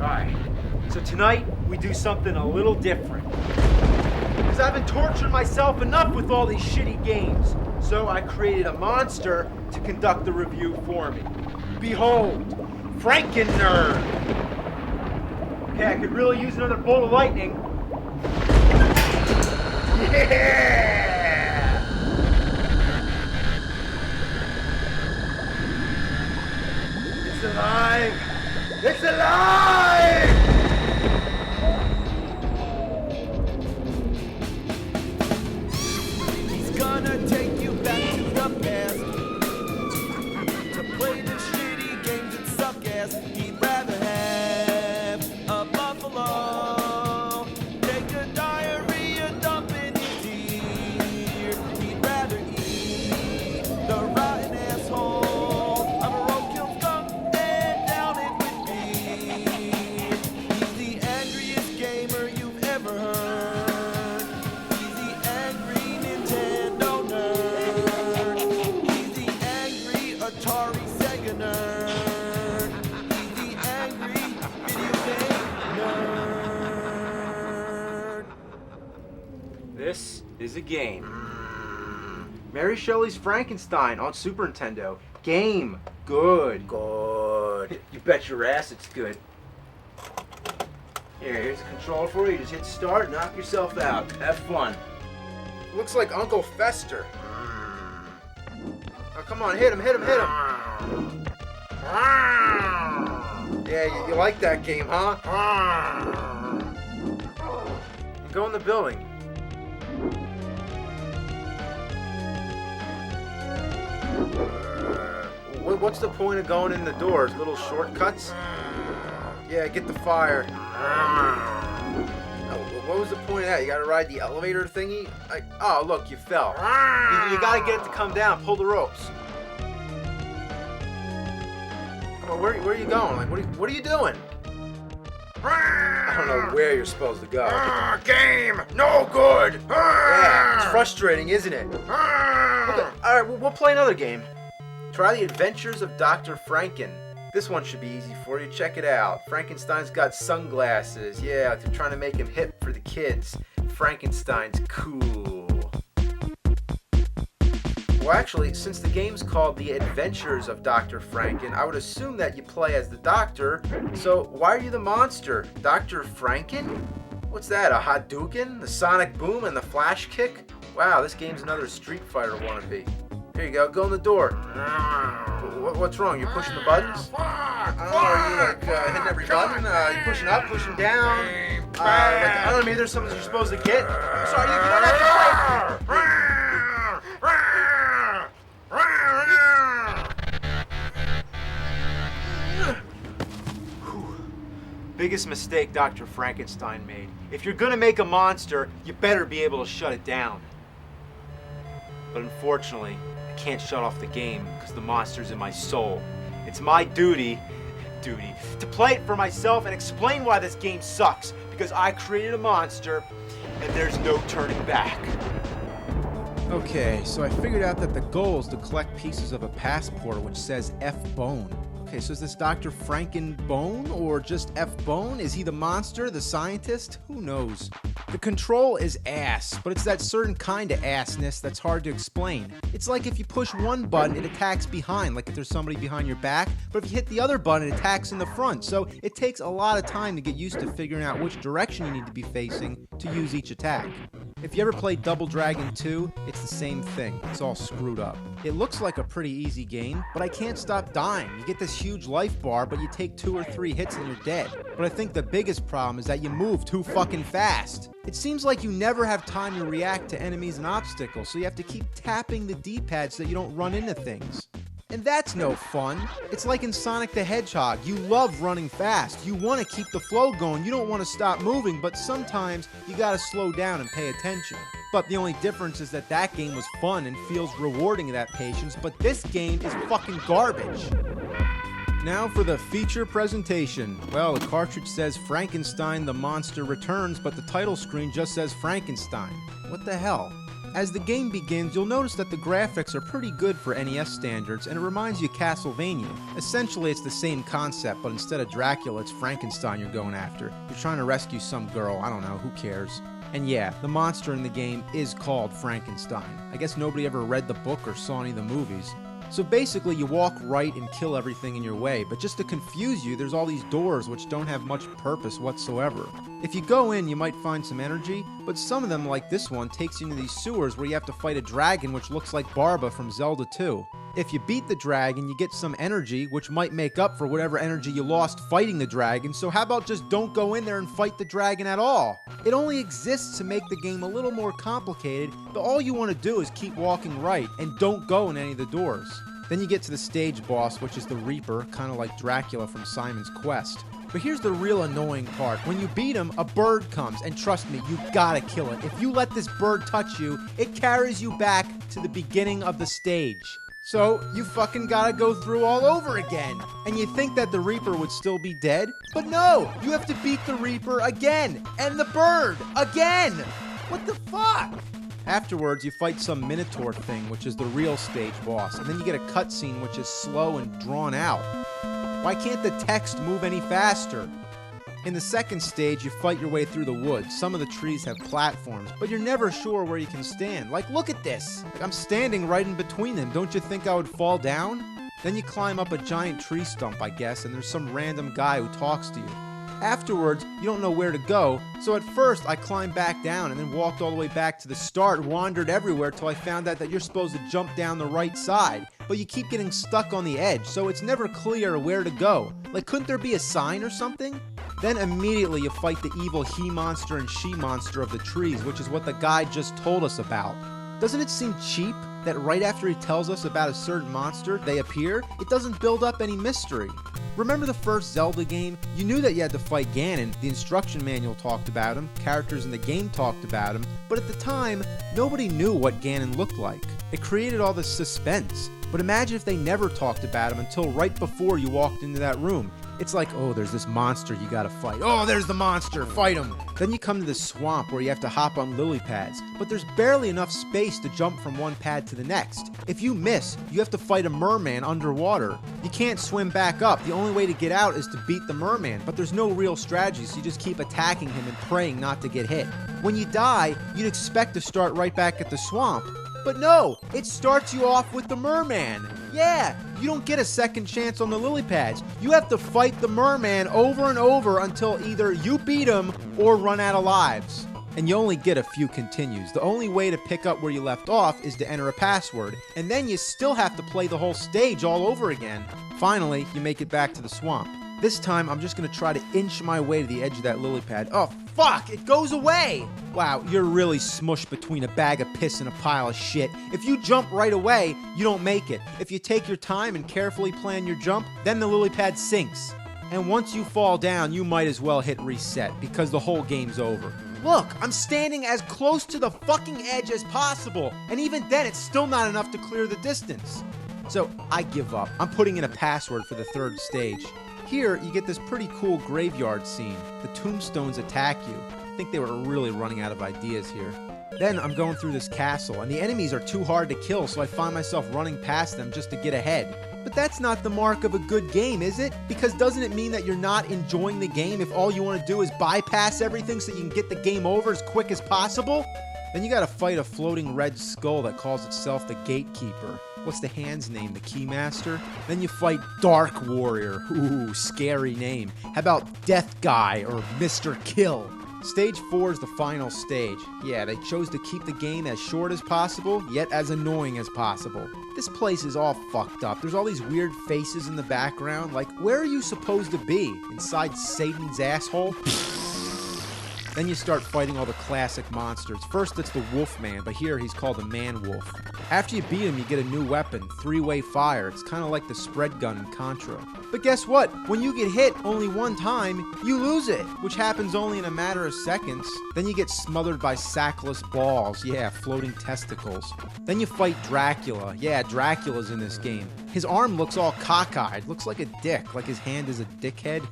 Right. So tonight, we do something a little different. Because I've been torturing myself enough with all these shitty games. So I created a monster to conduct the review for me. Behold, Franken-Nerd. Okay, I could really use another bolt of lightning. Yeah! It's alive! It's alive! He's gonna take you back to the past to play the shitty games that suck ass. He'd rather have a buffalo take a diarrhea dump in his ear. He'd rather eat the rotten asshole of a roadkill skunk and down it with beer. He's the angriest gamer you've ever heard. He's the angry Nintendo nerd. He's the angry Atari Sega nerd. He's the angry video game nerd. This is a game. Mary Shelley's Frankenstein on Super Nintendo. Game. Good. Good. You bet your ass it's good. Here's a controller for you. Just hit start, knock yourself out. Have fun. Looks like Uncle Fester. Oh, come on, hit him. Yeah, you like that game, huh? Go in the building. What's the point of going in the doors? Little shortcuts? Yeah, get the fire. Oh, what was the point of that? You gotta ride the elevator thingy? Oh, look, you fell. You gotta get it to come down. Pull the ropes. Come on, where are you going? Like, what are you doing? I don't know where you're supposed to go. Game! No good! Yeah, it's frustrating, isn't it? Okay, alright, we'll play another game. Try the Adventures of Dr. Franken. This one should be easy for you. Check it out. Frankenstein's got sunglasses. Yeah, they're trying to make him hip for the kids. Frankenstein's cool. Well, actually, since the game's called The Adventures of Dr. Franken, I would assume that you play as the doctor. So why are you the monster? Dr. Franken? What's that, a Hadouken? The Sonic Boom and the Flash Kick? Wow, this game's another Street Fighter wannabe. Here you go in the door. What's wrong? You're pushing the buttons? Oh, are you like hitting every button? You pushing up, pushing down? Like, I don't know, maybe there's something you're supposed to get? I'm sorry, you don't have to play. Biggest mistake Dr. Frankenstein made. If you're gonna make a monster, you better be able to shut it down. But unfortunately, I can't shut off the game because the monster's in my soul. It's my duty to play it for myself and explain why this game sucks, because I created a monster and there's no turning back. Okay, so I figured out that the goal is to collect pieces of a passport which says F-Bone. Okay, so is this Dr. Franken-Bone or just F-Bone? Is he the monster, the scientist? Who knows? The control is ass, but it's that certain kind of assness that's hard to explain. It's like if you push one button, it attacks behind, like if there's somebody behind your back, but if you hit the other button, it attacks in the front. So it takes a lot of time to get used to figuring out which direction you need to be facing to use each attack. If you ever played Double Dragon 2, it's the same thing. It's all screwed up. It looks like a pretty easy game, but I can't stop dying. You get this huge life bar, but you take 2 or 3 hits and you're dead. But I think the biggest problem is that you move too fucking fast. It seems like you never have time to react to enemies and obstacles, so you have to keep tapping the D-pad so that you don't run into things. And that's no fun. It's like in Sonic the Hedgehog. You love running fast. You want to keep the flow going. You don't want to stop moving, but sometimes you gotta slow down and pay attention. But the only difference is that that game was fun and feels rewarding that patience, but this game is fucking garbage. Now for the feature presentation. Well, the cartridge says Frankenstein the Monster Returns, but the title screen just says Frankenstein. What the hell? As the game begins, you'll notice that the graphics are pretty good for NES standards, and it reminds you of Castlevania. Essentially, it's the same concept, but instead of Dracula, it's Frankenstein you're going after. You're trying to rescue some girl, I don't know, who cares? And yeah, the monster in the game is called Frankenstein. I guess nobody ever read the book or saw any of the movies. So basically, you walk right and kill everything in your way, but just to confuse you, there's all these doors which don't have much purpose whatsoever. If you go in, you might find some energy, but some of them, like this one, takes you into these sewers where you have to fight a dragon which looks like Barba from Zelda 2. If you beat the dragon, you get some energy, which might make up for whatever energy you lost fighting the dragon, so how about just don't go in there and fight the dragon at all? It only exists to make the game a little more complicated, but all you want to do is keep walking right, and don't go in any of the doors. Then you get to the stage boss, which is the Reaper, kind of like Dracula from Simon's Quest. But here's the real annoying part. When you beat him, a bird comes, and trust me, you gotta kill it. If you let this bird touch you, it carries you back to the beginning of the stage. So, you fucking gotta go through all over again. And you think that the Reaper would still be dead? But no! You have to beat the Reaper again! And the bird! Again! What the fuck? Afterwards, you fight some Minotaur thing, which is the real stage boss, and then you get a cutscene which is slow and drawn out. Why can't the text move any faster? In the second stage, you fight your way through the woods. Some of the trees have platforms, but you're never sure where you can stand. Like, look at this! Like, I'm standing right in between them. Don't you think I would fall down? Then you climb up a giant tree stump, I guess, and there's some random guy who talks to you. Afterwards, you don't know where to go, so at first I climbed back down and then walked all the way back to the start, wandered everywhere till I found out that you're supposed to jump down the right side, but you keep getting stuck on the edge, so it's never clear where to go. Like, couldn't there be a sign or something? Then immediately you fight the evil he-monster and she-monster of the trees, which is what the guy just told us about. Doesn't it seem cheap that right after he tells us about a certain monster, they appear? It doesn't build up any mystery. Remember the first Zelda game? You knew that you had to fight Ganon, the instruction manual talked about him, characters in the game talked about him, but at the time, nobody knew what Ganon looked like. It created all this suspense. But imagine if they never talked about him until right before you walked into that room. It's like, oh, there's this monster you gotta fight. Oh, there's the monster, fight him! Then you come to this swamp where you have to hop on lily pads, but there's barely enough space to jump from one pad to the next. If you miss, you have to fight a merman underwater. You can't swim back up. The only way to get out is to beat the merman, but there's no real strategy, so you just keep attacking him and praying not to get hit. When you die, you'd expect to start right back at the swamp. But no, it starts you off with the merman. Yeah, you don't get a second chance on the lily pads. You have to fight the merman over and over until either you beat him or run out of lives. And you only get a few continues. The only way to pick up where you left off is to enter a password, and then you still have to play the whole stage all over again. Finally, you make it back to the swamp. This time, I'm just gonna try to inch my way to the edge of that lily pad. Oh, fuck! It goes away! Wow, you're really smushed between a bag of piss and a pile of shit. If you jump right away, you don't make it. If you take your time and carefully plan your jump, then the lily pad sinks. And once you fall down, you might as well hit reset, because the whole game's over. Look, I'm standing as close to the fucking edge as possible, and even then, it's still not enough to clear the distance. So, I give up. I'm putting in a password for the third stage. Here, you get this pretty cool graveyard scene. The tombstones attack you. I think they were really running out of ideas here. Then I'm going through this castle, and the enemies are too hard to kill, so I find myself running past them just to get ahead. But that's not the mark of a good game, is it? Because doesn't it mean that you're not enjoying the game if all you want to do is bypass everything so you can get the game over as quick as possible? Then you gotta fight a floating red skull that calls itself the Gatekeeper. What's the hand's name? The Keymaster? Then you fight Dark Warrior. Ooh, scary name. How about Death Guy or Mr. Kill? Stage 4 is the final stage. Yeah, they chose to keep the game as short as possible, yet as annoying as possible. This place is all fucked up. There's all these weird faces in the background. Like, where are you supposed to be? Inside Satan's asshole? Then you start fighting all the classic monsters. First it's the Wolfman, but here he's called the Man-Wolf. After you beat him, you get a new weapon, three-way fire. It's kind of like the spread gun in Contra. But guess what? When you get hit only one time, you lose it, which happens only in a matter of seconds. Then you get smothered by sackless balls. Yeah, floating testicles. Then you fight Dracula. Yeah, Dracula's in this game. His arm looks all cockeyed, looks like a dick, like his hand is a dickhead.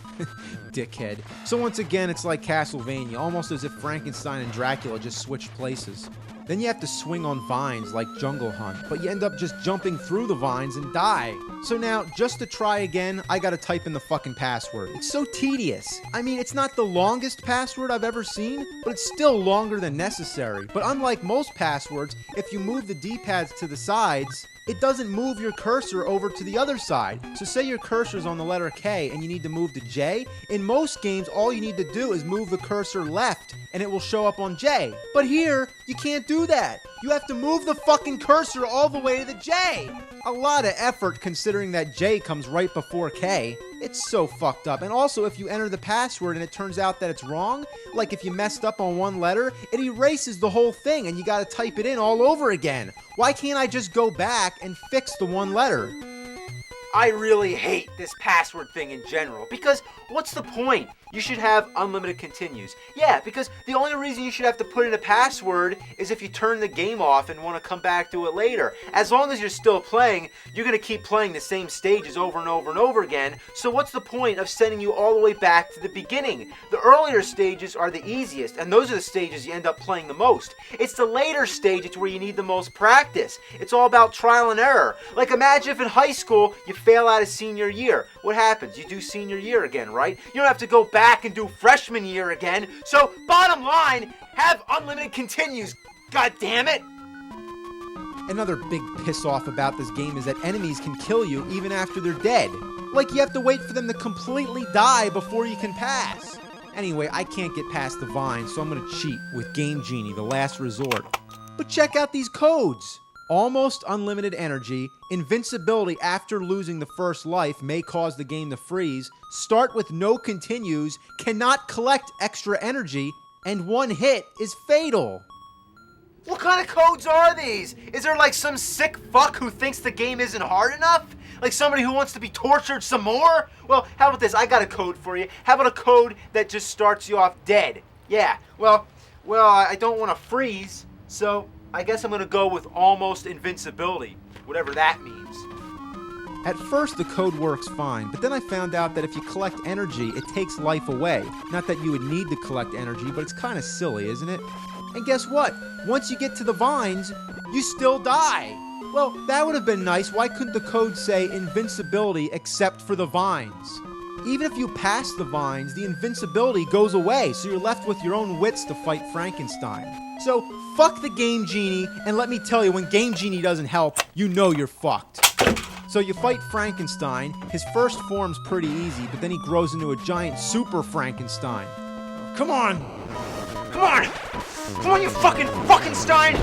Dickhead. So once again, it's like Castlevania, almost as if Frankenstein and Dracula just switched places. Then you have to swing on vines like Jungle Hunt, but you end up just jumping through the vines and die. So now, just to try again, I gotta type in the fucking password. It's so tedious. I mean, it's not the longest password I've ever seen, but it's still longer than necessary. But unlike most passwords, if you move the D-pads to the sides, it doesn't move your cursor over to the other side. So say your cursor's on the letter K and you need to move to J. In most games, all you need to do is move the cursor left and it will show up on J. But here, you can't do that. You have to move the fucking cursor all the way to the J. A lot of effort considering that J comes right before K. It's so fucked up. And also, if you enter the password and it turns out that it's wrong, like if you messed up on one letter, it erases the whole thing and you gotta type it in all over again. Why can't I just go back and fix the one letter? I really hate this password thing in general, because what's the point? You should have unlimited continues. Yeah, because the only reason you should have to put in a password is if you turn the game off and want to come back to it later. As long as you're still playing, you're going to keep playing the same stages over and over and over again, so what's the point of sending you all the way back to the beginning? The earlier stages are the easiest, and those are the stages you end up playing the most. It's the later stages where you need the most practice. It's all about trial and error. Like, imagine if in high school you fail out of senior year. What happens? You do senior year again, right? You don't have to go back and do freshman year again. So, bottom line, have unlimited continues. God damn it! Another big piss off about this game is that enemies can kill you even after they're dead. Like you have to wait for them to completely die before you can pass. Anyway, I can't get past the vine, so I'm gonna cheat with Game Genie, the last resort. But check out these codes. Almost unlimited energy, invincibility after losing the first life may cause the game to freeze, start with no continues, cannot collect extra energy, and one hit is fatal. What kind of codes are these? Is there like some sick fuck who thinks the game isn't hard enough? Like somebody who wants to be tortured some more? Well, how about this? I got a code for you. How about a code that just starts you off dead? Yeah, well, I don't want to freeze, so I guess I'm gonna go with almost invincibility, whatever that means. At first, the code works fine, but then I found out that if you collect energy, it takes life away. Not that you would need to collect energy, but it's kind of silly, isn't it? And guess what? Once you get to the vines, you still die. Well, that would have been nice. Why couldn't the code say invincibility except for the vines? Even if you pass the vines, the invincibility goes away, so you're left with your own wits to fight Frankenstein. So, fuck the Game Genie, and let me tell you, when Game Genie doesn't help, you know you're fucked. So you fight Frankenstein. His first form's pretty easy, but then he grows into a giant super Frankenstein. Come on! Come on! Come on, you fucking Frankenstein!